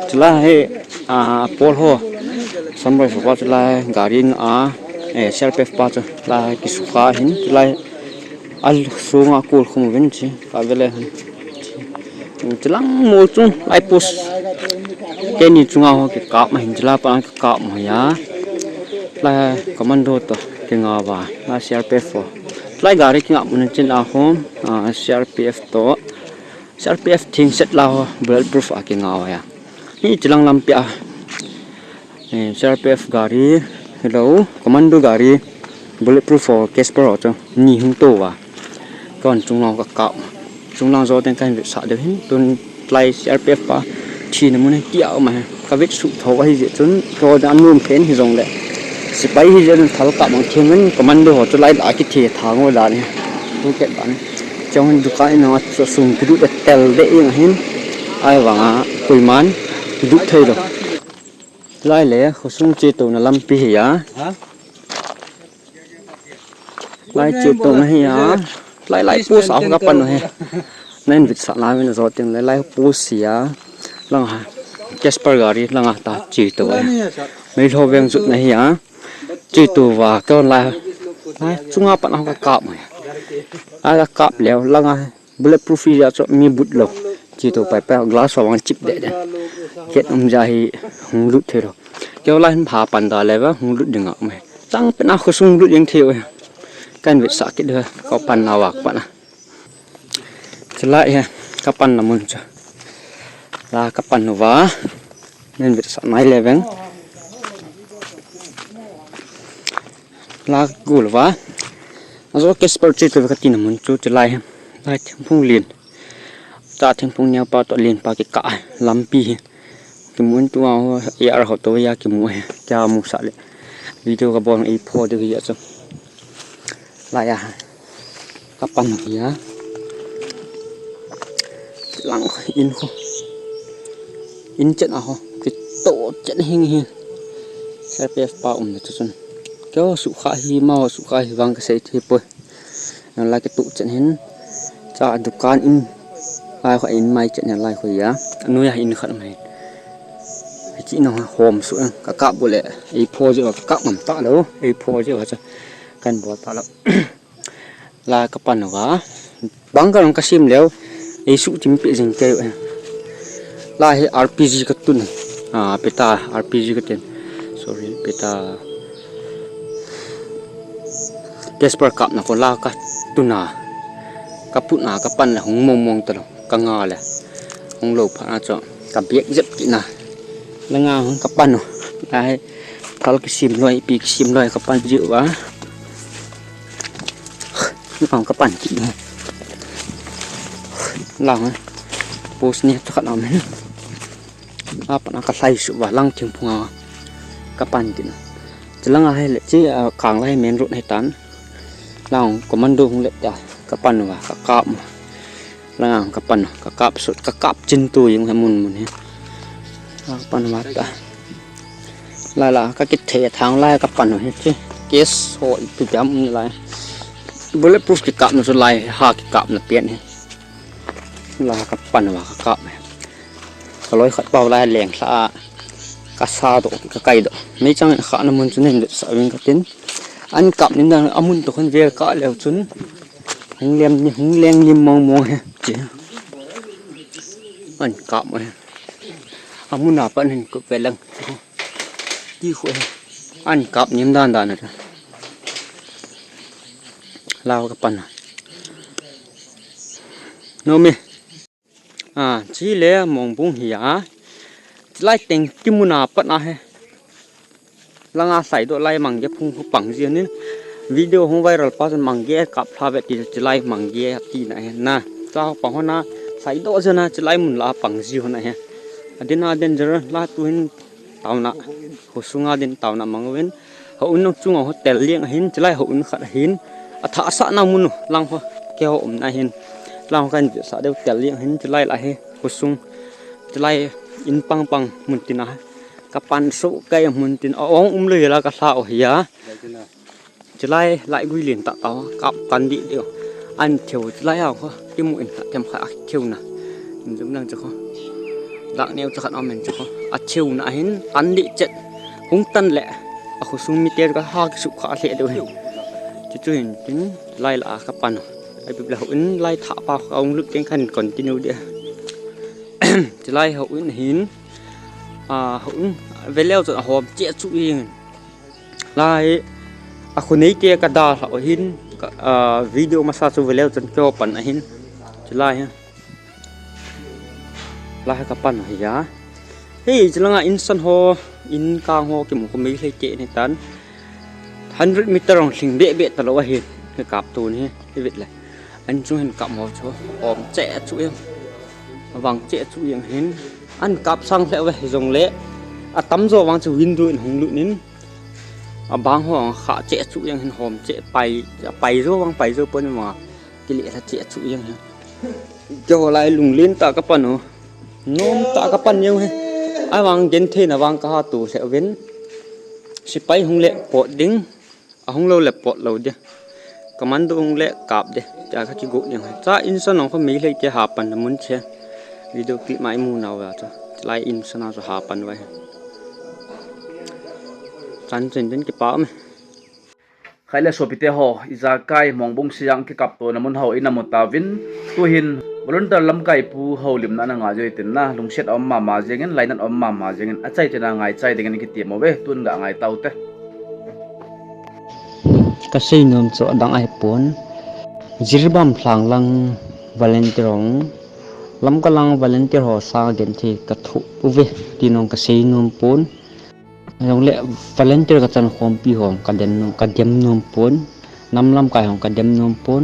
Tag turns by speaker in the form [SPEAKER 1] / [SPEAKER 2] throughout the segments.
[SPEAKER 1] chula he pol ho sambai so pa chula garin self pa chula kisukha hin chula al sunga kul khum vin chi ka vele chulang mo chung ai pus ke ni chunga ho ke ka ma hin chula pa ka ma ya la commando to ke nga ba la CRPF la gari ki ngam chin a hom CRPF to CRPF thing set la ho bulletproof a ke nga ya ni chulang lam pya CRPF gari hello commando gari bulletproof for Casper cho ni hung to wa còn chúng nó chúng nó do tên canh việc sợ được hết tuần play CRPF pa chỉ là muốn kéo mà các vết sụt thấu hay gì chúng rồi đã nuông phén thì dùng đấy sẽ bay thì dân tháo cả bằng thiên vẫn commando họ cho lấy lại cái thiệt tháo ngôi là này tôi kết bạn trong cái cái nó sùng cái đút tel để như hết ai vàng quỳ mán đút thay rồi lại lẽ họ sung chơi tàu là 5 pi hả lại chơi tàu này hả lại pu sáo các bạn rồi nên việc sẵn lại mình rồi tiếng lại pu xía lăng hà Casper gari lăng hà ta chỉ tụ mấy thô ven dụng này hả chỉ tụ và cái lại chúng ta bạn học cái cọp này cái cọp léo lăng hà bulletproof ra cho mi bút lộc chỉ tụ phải phải glass vào chip để hiện ông già thì không lút thế rồi cái lại phá bàn đá lại vâng không lút được ngọc mày chẳng biết nào không sung lút những thiêu cái việc sợ cái đưa có pan nào bạc bạn à lại ha các pan là muốn chưa là các pan nó vá nên việc sợ máy lên vén là gùi vá nó có cái sport chơi với cái tin là muốn chú trở lại lại thêm phong liền ta thêm phong nhau bao tọa liền bao cái cả lắm pi cái muốn tu ao ở họ tôi ya cái mua cho mua sợ lại video các bạn ấy phô được cái gì lại kapan ya lang in ho in chen a ho cái tổ chen hình CRPF pa cho chun kéo su kha hi mau su kha hi wang cái sei thi poi là cái tụ chen hin cha dukan in lai kho in mai chen lai kho ya nuôi in khat mai chỉ nó hòm su ka ka bu le ai pho jo ka ngam ta lo ai pho jo cha kan bo ta lo là các bạn nó băng cái lòng kasim leo ấy sụt chim bị dừng kêu là hệ RPG cái tuần beta RPG cái tên sorry beta Casper cup nó còn la cái tuần các bút các bạn là hùng mông mông tao căng ngà là hùng lốp à cho các biết rất kỹ nè là ngà các bạn nó là tháo cái sim loài bị sim loài các bạn dữ quá phòng các bạn chị lòng post này chắc là mình bạn có thay sự và lăng chừng phù các bạn chị chỉ lăng hay là chỉ càng hay men rụn hay tán lòng commando không lệ các bạn và các cọp là các bạn các cọp sụt các cọp chân tôi những cái môn các bạn mà là các cái thể thang lai các bạn hết chứ case hội từ chấm như này bulletproof cái cặp nó lại hai cái cặp nó biến là các bạn và các cặp này có lối khát bao lai lẻng xa cá sa độ cái cây độ mấy trang khá là muốn cho nên sợ mình có tiếng anh cặp nên là ông muốn tổ con về cả lều chun hung len như mong mong chị anh cặp này ông muốn nào vẫn hình cực về lưng đi khuya anh cặp nhiễm đan này lao các bạn nó mi chỉ lẽ mong bung hìa lại tình kim mun à bắt à là ngà sải độ lại măng cái phung bằng gì nên video không viral pas măng cái cặp pha về thì chỉ lại măng cái tí này na sao bằng hoa na sải độ giờ na chỉ lại mun là bằng gì này ha đến giờ là tuin tàu na hồ sung đến tàu na măng bên hậu nó chung ở hotel liêng hin chỉ lại hậu nó khát hin thả xã nào muốn lang hoa kêu này hin lang cái xã đều tiền liêng hin chỉ lại he hồ sung chỉ lại in pang muốn tin à các bạn số cây muốn tin ông lười là các sao hỉ chỉ lại quy liền tạo tao cặp căn đi điều anh thiếu chỉ lại cái mũi thêm khá thiếu nè giống đang cho con lặng neo cho khăn ông mình cho có chiều nãy hin tan đi chết hung tan lẹ aku sumi ter ka ha ki su kha le do chu chu hin tin lai la ka pan ai bi la hun lai tha pa ông lúc tiếng khăn continue dia chỉ lai hậu hin hun về leo rồi hòm che chu yên lai aku nei te ka da la hin video mà sao về leo chân cho pan hin chỉ lai ha lai ka pan ya hey chỉ là insan ho in kang ho ki mo ko mi le che ni tan 100 meter rong sing be be ta lo hin cái cặp tu ni cái việc này anh chú hình cặp một chỗ ôm trẻ chú em vàng trẻ chú em hin anh cặp sang sẽ về dùng lẽ tắm rồi vàng chú win rồi hùng lụn nín bang ho khả trẻ chú em hin hòm trẻ bay rồi vàng bay rồi bên mà cái lẽ là trẻ chú em cho lại lùng lên ta các bạn nôm ta các bạn nhiều hay ai vàng đến thế là vàng cả tù sẽ vén sẽ bay hùng lệ bọt đinh hùng lâu lệ bọt lâu đi commando hùng lệ cạp đi chả các cái gỗ nhiều cha insan nó có mấy lấy cái hạp là muốn chơi video clip máy mua nào vào cho lại insan nào rồi hạp vậy chán chỉnh đến cái báo mà
[SPEAKER 2] khai là số bite ho iza kai mong bung siang ki kap to namun ho ina motavin tu hin volunteer lam kai pu ho lim na nga joi tin na lungset om ma jengen lainan om ma jengen achai tena ngai chai dengan ki ti mo ve tun ga ngai tau te
[SPEAKER 1] kasi nom cho dang ai pon zirbam thlang lang volunteer ong lam ka lang volunteer ho sa gen thi ka thu uve tinong kasi nom pon yang le volunteer ka chan khom pi hong ka dem nom pon nam lam kai hong ka dem nom pon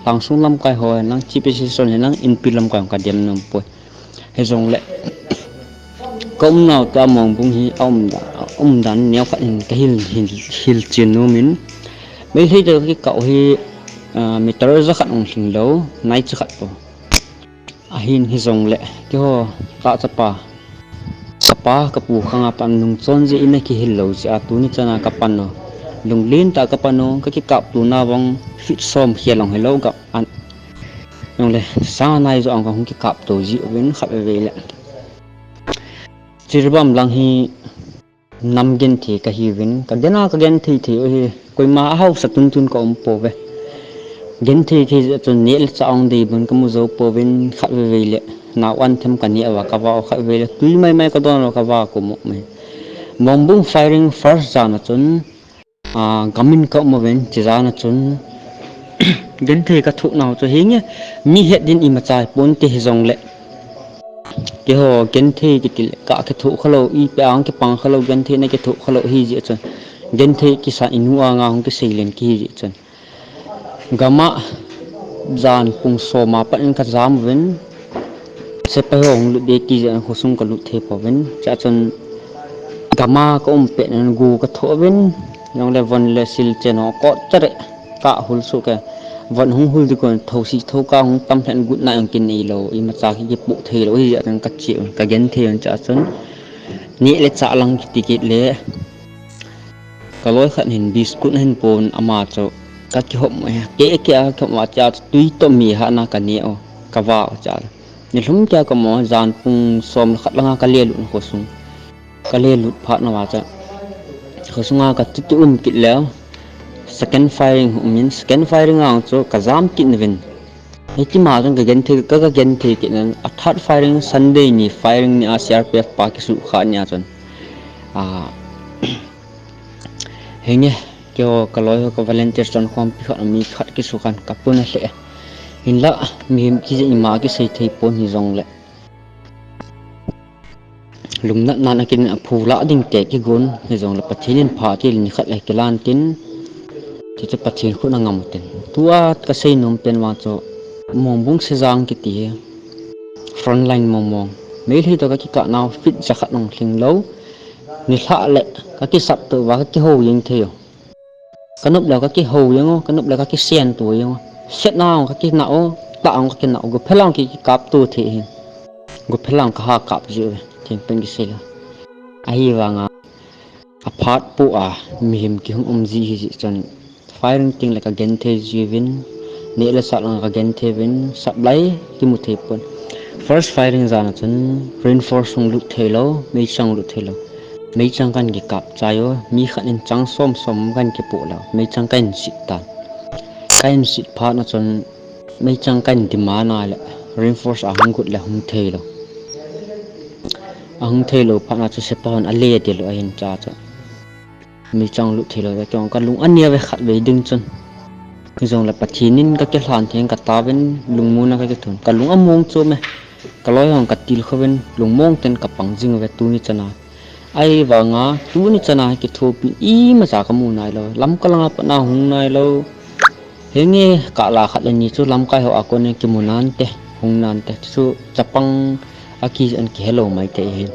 [SPEAKER 1] lang sung lam kai ho nang chi position nang in pi lam kai hong ka dem nom pon he jong le kom nào ta mong bung hi om dan neo ka in ka hil chin no min mấy thấy được cái cậu hi mi tớ rất khăn ông sinh đấu nay chưa khăn rồi hin hi rong lệ cái ho tạo sapa kapu khang apan nung chon je ina ki hello si atu ni chana kapan no lung lin ta kapan no cái cặp tu na vong fit som khia long hello gặp an nong le sa nai zo ang ka hung ki cặp tu ji wen khat ve le chirbam lang hi nam gen thi ka hi win ka dena ka gen thi hi koi ma hau satun tun ko po ve gen thi chun nel chaung de bun ka mu zo po win khat ve le na wan them ka ni awa ka wa khat ve le tui mai ka don ka wa ko mo me mombung firing first jana chun gamin ka mo wen chi jana chun gen thi ka thu naw cho hi nge mi het din i ma chai pon te hi jong le cái hồ gen thi cái cả cái thụ khalo y bang cái pang khalo gen thi này cái thụ khalo hi gì chun gen thi cái sa inu anga hong cái sei len ki gì chun gama jan pung so ma pan ka jam wen se pa hong lu de ki jan khosung ka lu the po wen cha chun gama ko pe nan gu ka tho wen yong le von le sil chen ho ko chare ka hul su ke vẫn hung hul thì còn thầu xì thầu cao hung tâm hẹn gút lại kinh này lâu im mà cha cái bộ thể lâu thì anh cắt chịu cái gen thì anh trả sớm nhẹ lấy trả lăng thì cái lẽ cái lối khẩn hình biscuit hình bồn ama cho các cái hộp này cái hộp mà cha túi tôm mì hạ na cái nẹo cái vào cha nhưng lúc cha có món dàn pung xôm khát lăng cái lê lụn khổ sung cái lê lụt phát nó vào cha khổ sung cái chút cái léo second firing ang cho kazam kin vin iti ma jang gen thi ka gen thi kin third firing sunday ni firing ni crpf pa ki su kha nya chon henge kyo kaloi ko volunteer chon khom pi khat mi khat ki su khan kapun le hin la mi ki ji ma ki sei thei pon hi jong le lung na na kin phula ding te ki gun hi jong le pathinin pha ti ni khat le kilan tin thì bắt chuyện khu năng ngầm tiền tua cái xây nông tiền vào cho mong bung se giang cái tía front line mong mấy khi tôi cái cả nào fit ra khát nông sinh lâu người lạ lệ cái sập tự vào cái hồ yên thiểu cái nút là cái hồ yên cái nút là cái sen tuổi yên xét nào cái não tạo cái não gục phải làm cái cặp tu thì gục phải làm cái ha cặp gì thì bên cái xây là ai vàng apart pu mìm cái hông gì chân firing ting like again the jivin ne la sa lang again the vin sablai ki mu the pon first firing zana chun reinforce sung lut thelo mei chang lut thelo mei chang kan gi kap chayo mi khanin chang som som kan ke pu la mei chang kan sit ta kan sit pha na chun mei chang kan di ma na la reinforce a hung gut la hung thelo ahung thelo pha na chu se pon a le de lo a hin cha cha mei chang lut thelo da kyong kan lung ania ve khat ve ding chun zong la pathinin ka ke hlan theng ka tawen lungmuna ka ke thun ka lung among chu me ka loi hong ka til khoven lungmong ten ka pangjing ve tu ni chana ai wanga tu ni chana ke thopi i ma cha ka mu nai lo lam ka langa pa na hung nai lo henge ka la khat ni chu lam kai ho akone ki munan te hung nan te chu chapang aki an ki hello mai te hin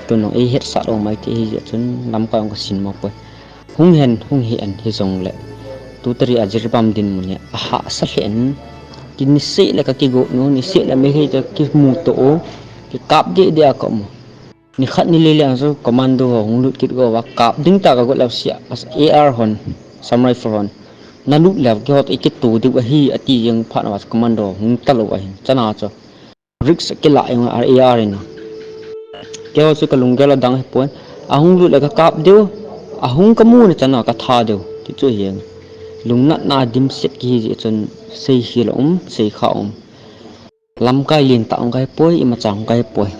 [SPEAKER 1] tu no e het sa lo mai te hi chun lam ka ong ka sin mo po hung hi an hi zong le tu tari ajirbam din mun ya ha sa hlen kin se la ka ki go no ni se la me he ta ki mu to o ki kap de ka mo ni khat ni le lang so commando hong lut kit go wa kap ding ta ka go la sia as ar hon samurai for hon na lu la ki hot ikit tu di wa hi ati yang pha na was commando hung ta lo wa hin chana cho risk ke la yang ar na ke ho chu ka lung gela dang he pon ahung lut la ka kap deu ahung ka mu ni chana ka tha deu ti chu hiang lung na dim set ki ji chun sei hil sei kha lam kai lin ta ong kai poi ima chang kai poi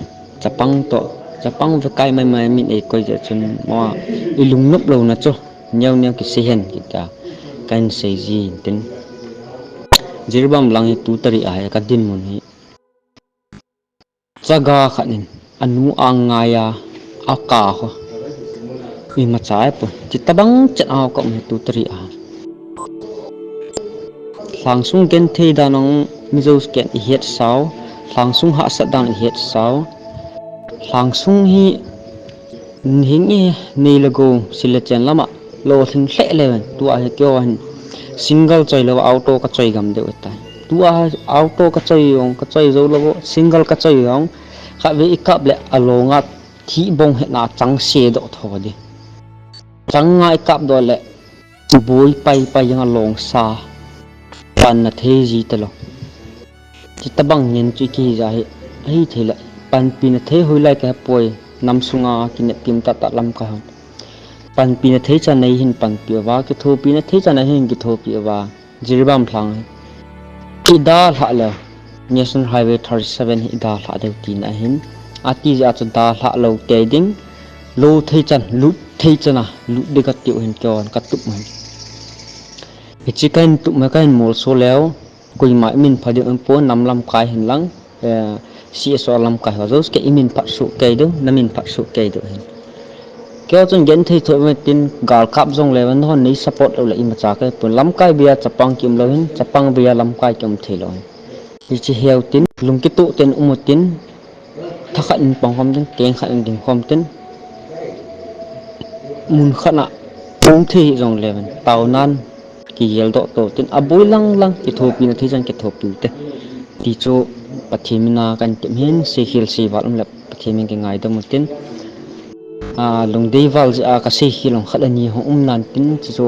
[SPEAKER 1] chapang ve kai mai min e koi je chun mo i lung nop lo na cho nyau ki se hen ki ta kan sei ji tin jirbam lang tu tari a ka din mun hi chaga khanin anu angaya aka ho ima chai po chitabang chat aw ka me tu tari a langsung gen thei da nong mizo scan i het sau langsung ha sa dan i het sau langsung hi hingi nei lago sila chen lama lo thing hle lewen tu a he kyo han single choi lo auto ka choi gam de utai tu a auto ka choi zo lo single ka choi yong kha ve ikap le alonga thi bong he na chang se do tho di chang ngai kap do le boi pai yang along sa pan na the ji ta lo chi tabang nyen chi ki ja hi thela pan pi na the hoi lai ka poi nam sunga ki ne tim ta lam ka pan pi na the cha nei hin pan pi wa ki tho pi na the cha nei hin ki tho pi wa jirbam thlang ki da hla la national highway 37 hi da hla de ti na hin ati ja chu da hla lo te ding lo thei chan lu thei chana lu de ka ti hin kyon ka tup man chicken tu ma kain mol so leo koi mai min phadi on po nam lam kai hin lang si so lam kai ho jos ke imin pha su ke do namin pha su ke do hin kyo chon gen thei thoi ma tin gal kap jong le wan hon nei support lo la im cha ke pun lam kai bia chapang kim lo hin chapang bia lam kai kim thei lo chi heu tin lung ki tu ten umutin thakhan pong hom tin keng khan ding hom tin mun khana pong thei jong le wan tau nan ki yel do to tin aboi lang ki thopi na thijan ki thopi te ti chu pathimina kan tim hin se hil si walum la pathimin ki ngai da mutin lung deiwal a ka se hilong khalani ho nan tin chu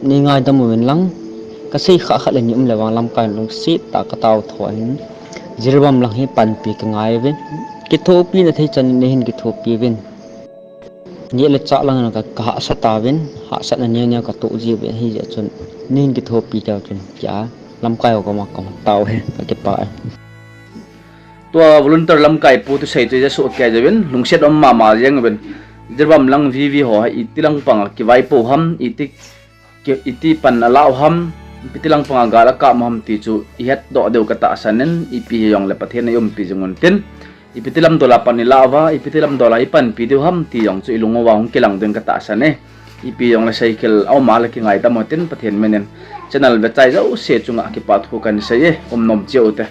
[SPEAKER 1] ni ngai da mu lang ka se kha khalani lawang lam kan lung si ta ka taw thoin jirbam lang hi pan pi ka ngai ve ki thopi na thei chan ne hin ki thopi ven ni le cha lang ka ka sa ta ven ha sa na ne ka to ji ve hi ja chun nin ki thopi ta chun ya lam kai ko ma kom taw he ka ke pa
[SPEAKER 2] tua volunteer lam kai pu tu sei je so ke jawen lungset om ma jeng ben jirbam lang vi ho itilang pang ki vai po ham iti pan alaw ham pitilang pang gala ka ham ti chu ihat do deu ka ta sanen ipi yong le pathen yom pi jungun ten ipitilam dola panilawa ipitilam dola ipan pidiu ham ti yong chu ilungo wa hong kelang den ka ta sane ipi yong la cycle aw ma la ki ngai ta motin pathen menen channel ve chai zo se chunga ki pat ko kan se ye nom chiu te